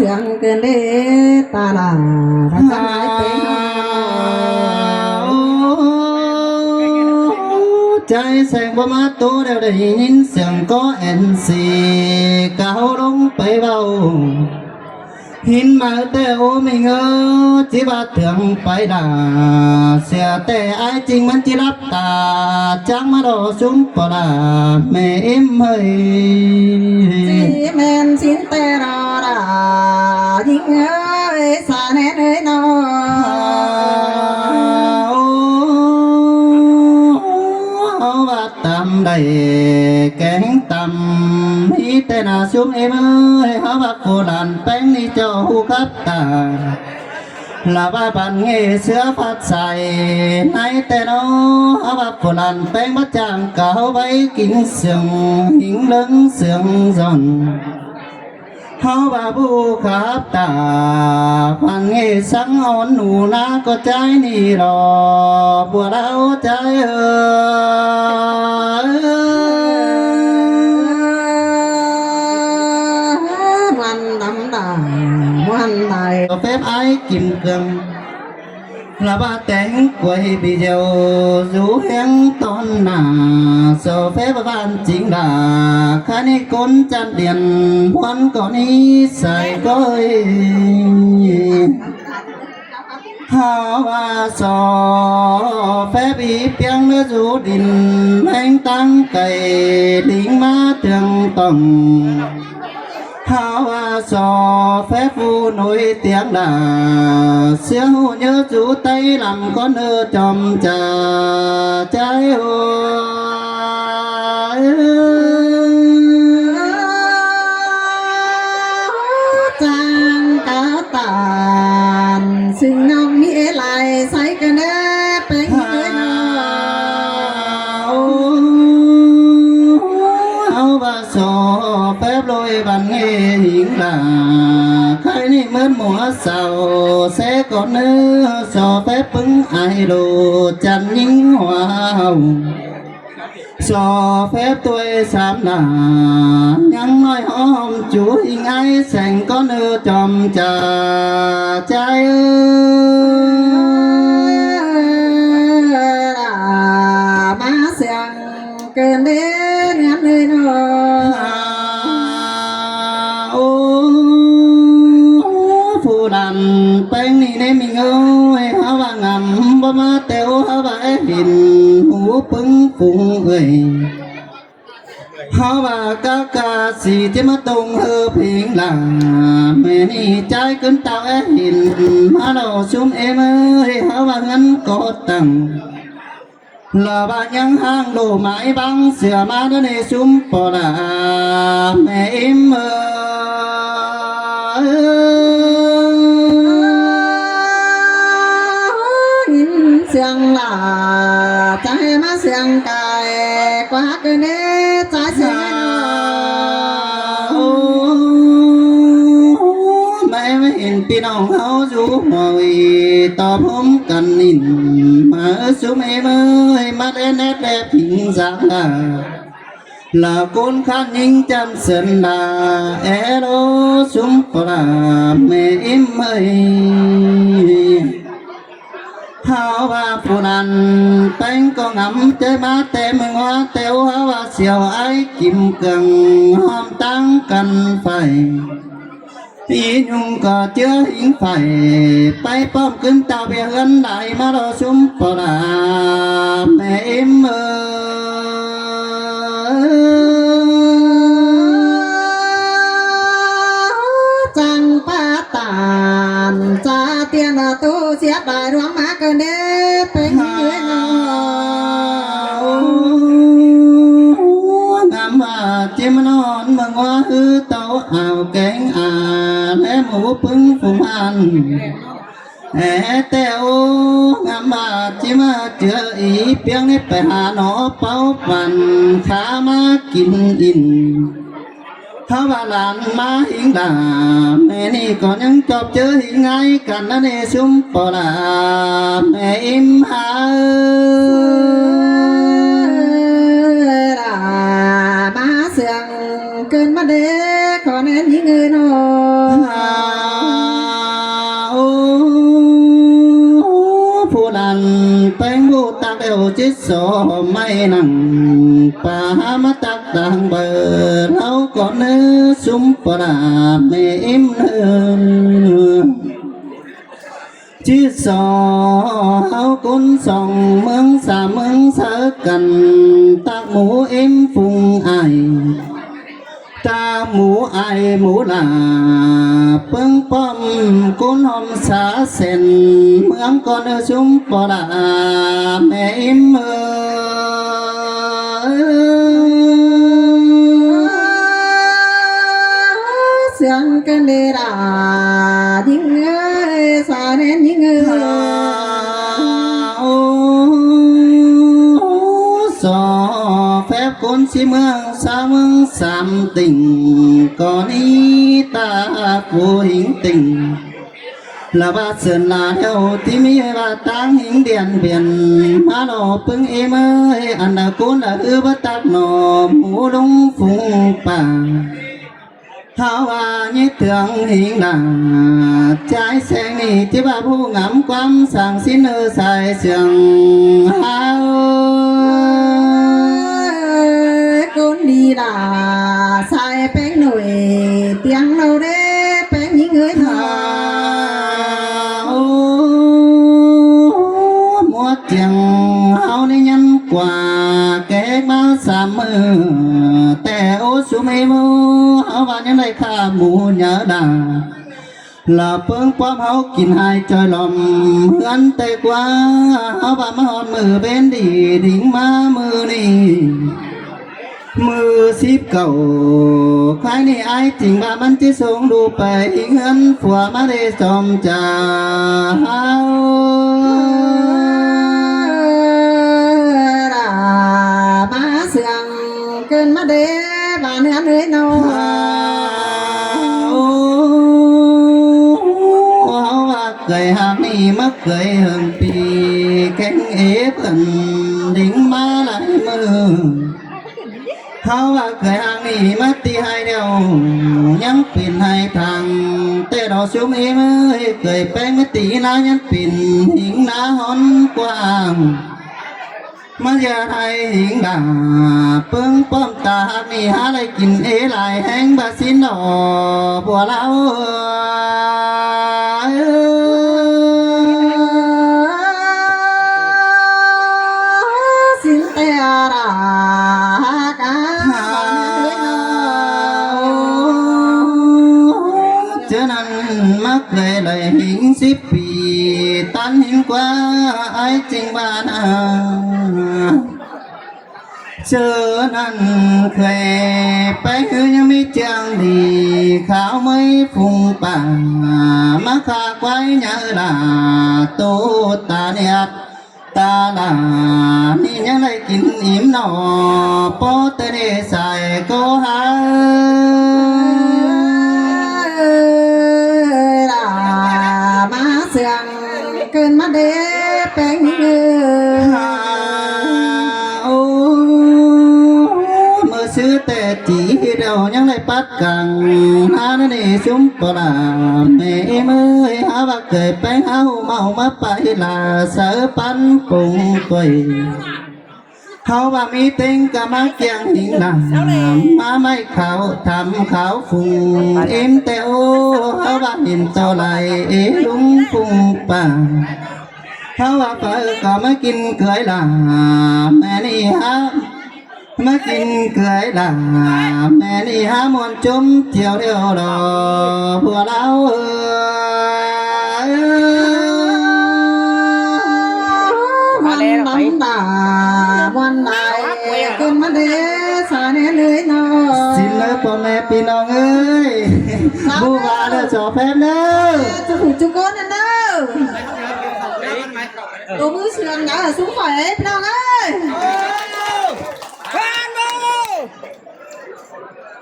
สียงเกินเดตาลาพระจันทร์ไม่เป็นใจแสงบ่มาตัวเดียวได้ยินเสียงก็แอนซีก้าวลงไปเบาหินมาแต่โอไม่เงอจีบาเถื่องไปด่าเสียแต่ไอจริงมันจีรับตาจังมาดอซุ่มปลาแม่เอ็มเฮยจีแมนสินแต่รอดายิงเอ้ยสาแน่เอ้ยนอเอาว่าตำได้แกงตำมีแต่หน้าซุ่มเอ็มเอ้ยเขาว่าโคลานแป้งนี่เจ้าหูครับตาลาบ้าปันเงเสือพัดใส่ในแต่น้อเอาว่าโคลานแป้งมาจางเก่าไว้กินเสียงหิงเลิงเสียงซอนเขาว่าบูครับตาพันเงสังอ่อนหนูนาก็ใจนี่รอบัวเราใจวันดำดาวันใดphép ai kim cương là ba tiếng quay bị dầu rú hẹn ton nà so phép van chính là khá ni côn chăn điện quan có ni sai coi hào và so phép bị piang nữa rú đình anh tăng cày lính má trường tổng hào và so phép phu nổi tiếng là xưa nhớ chú tay làm con ơ chòm trà trái trang cá tàn sinh năm nghĩa lại say cái nếp bên hào và so phép lôi bàn nghe hiển là khai ni mến mùa sầu sẽ còn nữa so phép bứng ai đồ chăn những hoa hồng so phép tôi sám là nhắn nói hòm chú hình ai sành có nơ chòm trà trái má xiang cơn đến ngắm nơi nó phù đàn bánh ni nè mình ơi hả bà ngầm bà má tèo hả bà hình hú bưng phùng người hả bà ca sĩ chế má tung hơ phiền là mẹ ni trái cứng tao hình hả đầu xuống em ơi hả bà ngắn có tầng là bà nhắn hang đồ mãi băng xìa má đứa này xuống bỏ là mẹ em ơi xiang là trái má xiang cài quá cái nếp trái xiang mẹ mới hình pin ông háo rú hồi tò hôm cần nhìn mà xuống em ơi mắt em đẹp hình dáng là con khăn nhưng chăm sân là đô xuống có là mẹ em ơi hào và phụ nàn bánh có ngắm chơi má tê mừng hoa têu hào và siêu ai kim cường hôm tăng cần phải ý nhung có chưa hình phải bay bom cứng tàu bè hơn lại má đồ xuống bỏ là mẹ em trang pa tàn cha tiền là tu xiết đại đoán má cơn nếp bên dưới ngắm mà chim non mừng hoa hư tàu ảo cánh lẽ mũ bưng phùng ăn teo ngắm mà chim chưa ý piang nếp phải hà nó bao vằn khá má kín in hả bà làn má hiến đà mẹ ni còn những chọc chớ hiện ngay cảnh nó nè xuống bỏ là mẹ em hả là má xiang cơn mắt đêm ขอเน้นยิงเงินโอ้ ผู้ลันแป้งบูตักเอวจิตโสไม่นั่งป่ามาตักดังเบอร์เราก่อนเนื้อสุมปราบไม่อิ่มเนื้อจิตโสเฮากุนส่องเมืองสามเมืองเสกันตักหมูอิ่มฟุงไอตาหมูไอหมูลาเปิ้งป้อมกุนหอมสาเส้นเมืองก่อนชุมปอดาแม่อิมเสียงกันเดรายิงเอ้ยสาเน้นยิงเอ้ยสอแฟบคนสิเมืองสามเมืองสามติ่งก่อนนี้ตาผู้หิงติ่งละบาเสือนลาเที่ยวที่มีบาตั้งหิงเดียนเบียนมาหลอปึงเอเมยอันดากุนละบัตักหนอหมูลงฟุงป่าเฮาว่ายิ่เถืองหิงนาใจแสงนี่ที่ว่าผู้งามความสั่งสินใส่เสียงเฮาคนดีด่าใส่แป้งหน่อยเตียงเราเด้แป้งยิงเอ้ยหามัวเจียงเฮาในยันกว่าแกมาสามมือแต่โอสุไม่มือเฮาว่ายังได้ข้าหมูเนื้อดาลาเปิ้งป้อมเฮากินหายจอยลมเฮือนแต่กว่าเฮาว่ามาหอดมือเป็นดีดิ่งมามือนี่มือสิบเก่าใครนี่ไอ้จริงว่ามันที่ส่งดูไปเงินผัวมาได้จอมจ่ามาเสียงเกินมาเด้บ้านเนื้อเนื้อเนาเคยหากนี่มักเคยเฮิงปีแข็งเอฟอันดิ่งมาหลายมือเขาว่าเคยหางนี่มาตีให้เดียวยังปิ่นให้ทางแต่ดอกชุ่มเอมเคยแป้งมาตีนายังปิ่นหิงนาหอนกว้างมาเยอะไทยหิงด่าเปิ้งป้อมตาหากนี่หาอะไรกินเอหลายแห้งบาสินดอกบัวเล่าสินเตรา มักเลยเลยหิง10 ปีตันหิงกว่าไอ้จริงบ้านเจอนั้นเคยไปยังมีเจียงดีขาวไม่ฟุงป่ามาขาไว้เนื้อลาตูตาเนี่ยตาลานี่ยังได้กินอิ่มหนอโปเตเนใส่ก็หามาเสียงเกินมาเด้แป้งเงือเมื่อซื้อแต่จีเดียวยังได้ปัดกังหาในชุ่มปลาแม่เมื่อหาว่าเกิดแป้งเอาเมามาไปลาเสือปันปุ่งตัวเขาว่ามีเต็งกะมาเกียงหิงดังมาไม่เขาทำเขาฟุงเอ็มเตโอเขาว่าหินโตไหลลุงฟุงป่าเขาว่าเปิดก็มากินเกยลาแม่นี่ฮะมากินเกยลาแม่นี่ฮะมวนจุ่มเที่ยวเดียวดอพวกเราวันน้ำตาวันไหนขึ้นมาเด้สาเนเลยเนาะสินเลยพ่อแม่พี่น้องเอ้ยบูบาเด้อจอแฟนเด้อจุกจุกก้นนั่นเด้อตัวมือเสื่อมนะสู้ไฟพี่น้องเอ้ย